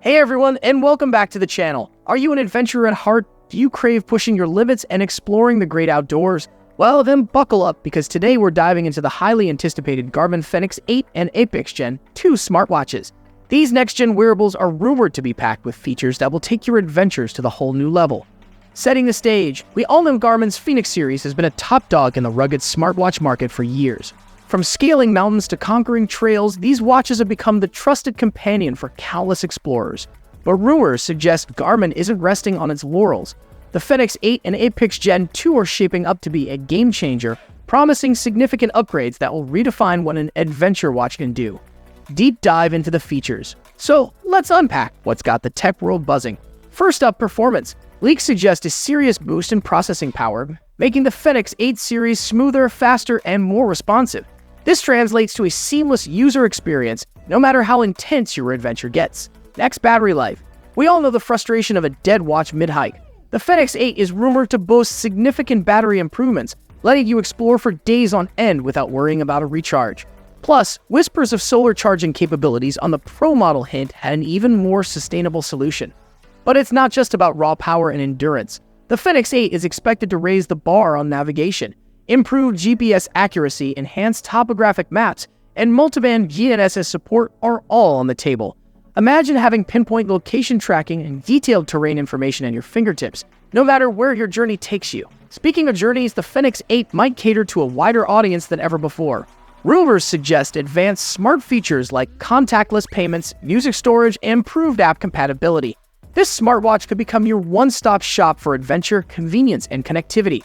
Hey everyone, and welcome back to the channel. Are you an adventurer at heart? Do you crave pushing your limits and exploring the great outdoors? Well, then buckle up, because today we're diving into the highly anticipated Garmin Fenix 8 and Apex Gen 2 smartwatches. These next-gen wearables are rumored to be packed with features that will take your adventures to the whole new level. Setting the stage, we all know Garmin's Fenix series has been a top dog in the rugged smartwatch market for years. From scaling mountains to conquering trails, these watches have become the trusted companion for countless explorers. But rumors suggest Garmin isn't resting on its laurels. The Fenix 8 and Apex Gen 2 are shaping up to be a game-changer, promising significant upgrades that will redefine what an adventure watch can do. Deep dive into the features. So, let's unpack what's got the tech world buzzing. First up, performance. Leaks suggest a serious boost in processing power, making the Fenix 8 series smoother, faster, and more responsive. This translates to a seamless user experience, no matter how intense your adventure gets. Next, battery life. We all know the frustration of a dead watch mid-hike. The Fenix 8 is rumored to boast significant battery improvements, letting you explore for days on end without worrying about a recharge. Plus, whispers of solar charging capabilities on the Pro model hint at an even more sustainable solution. But it's not just about raw power and endurance. The Fenix 8 is expected to raise the bar on navigation. Improved GPS accuracy, enhanced topographic maps, and multiband GNSS support are all on the table. Imagine having pinpoint location tracking and detailed terrain information at your fingertips, no matter where your journey takes you. Speaking of journeys, the Fenix 8 might cater to a wider audience than ever before. Rumors suggest advanced smart features like contactless payments, music storage, and improved app compatibility. This smartwatch could become your one-stop shop for adventure, convenience, and connectivity.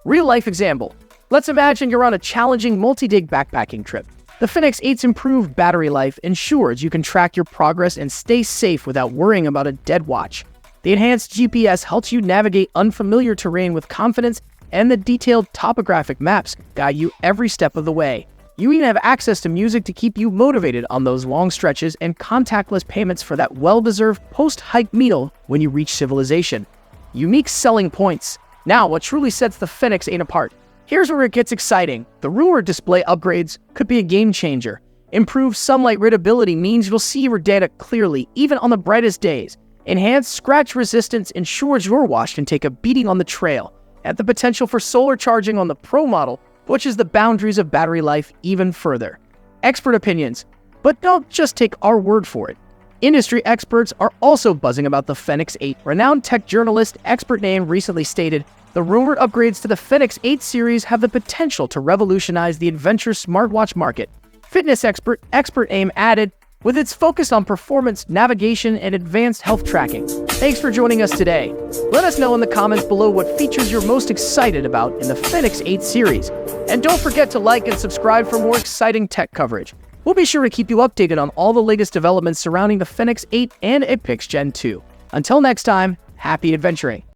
Real-life example. Let's imagine you're on a challenging multi-day backpacking trip. The Fenix 8's improved battery life ensures you can track your progress and stay safe without worrying about a dead watch. The enhanced GPS helps you navigate unfamiliar terrain with confidence, and the detailed topographic maps guide you every step of the way. You even have access to music to keep you motivated on those long stretches, and contactless payments for that well-deserved post-hike meal when you reach civilization. Unique selling points. Now, what truly sets the Fenix 8 apart? Here's where it gets exciting. The rumored display upgrades could be a game changer. Improved sunlight readability means you'll see your data clearly, even on the brightest days. Enhanced scratch resistance ensures your watch can take a beating on the trail. And the potential for solar charging on the Pro model pushes the boundaries of battery life even further. Expert opinions. But don't just take our word for it. Industry experts are also buzzing about the Fenix 8. Renowned tech journalist Expert Name recently stated, "The rumored upgrades to the Fenix 8 series have the potential to revolutionize the adventure smartwatch market." Fitness expert Expert Aim added, "With its focus on performance, navigation, and advanced health tracking." Thanks for joining us today. Let us know in the comments below what features you're most excited about in the Fenix 8 series. And don't forget to like and subscribe for more exciting tech coverage. We'll be sure to keep you updated on all the latest developments surrounding the Fenix 8 and Apex Gen 2. Until next time, happy adventuring.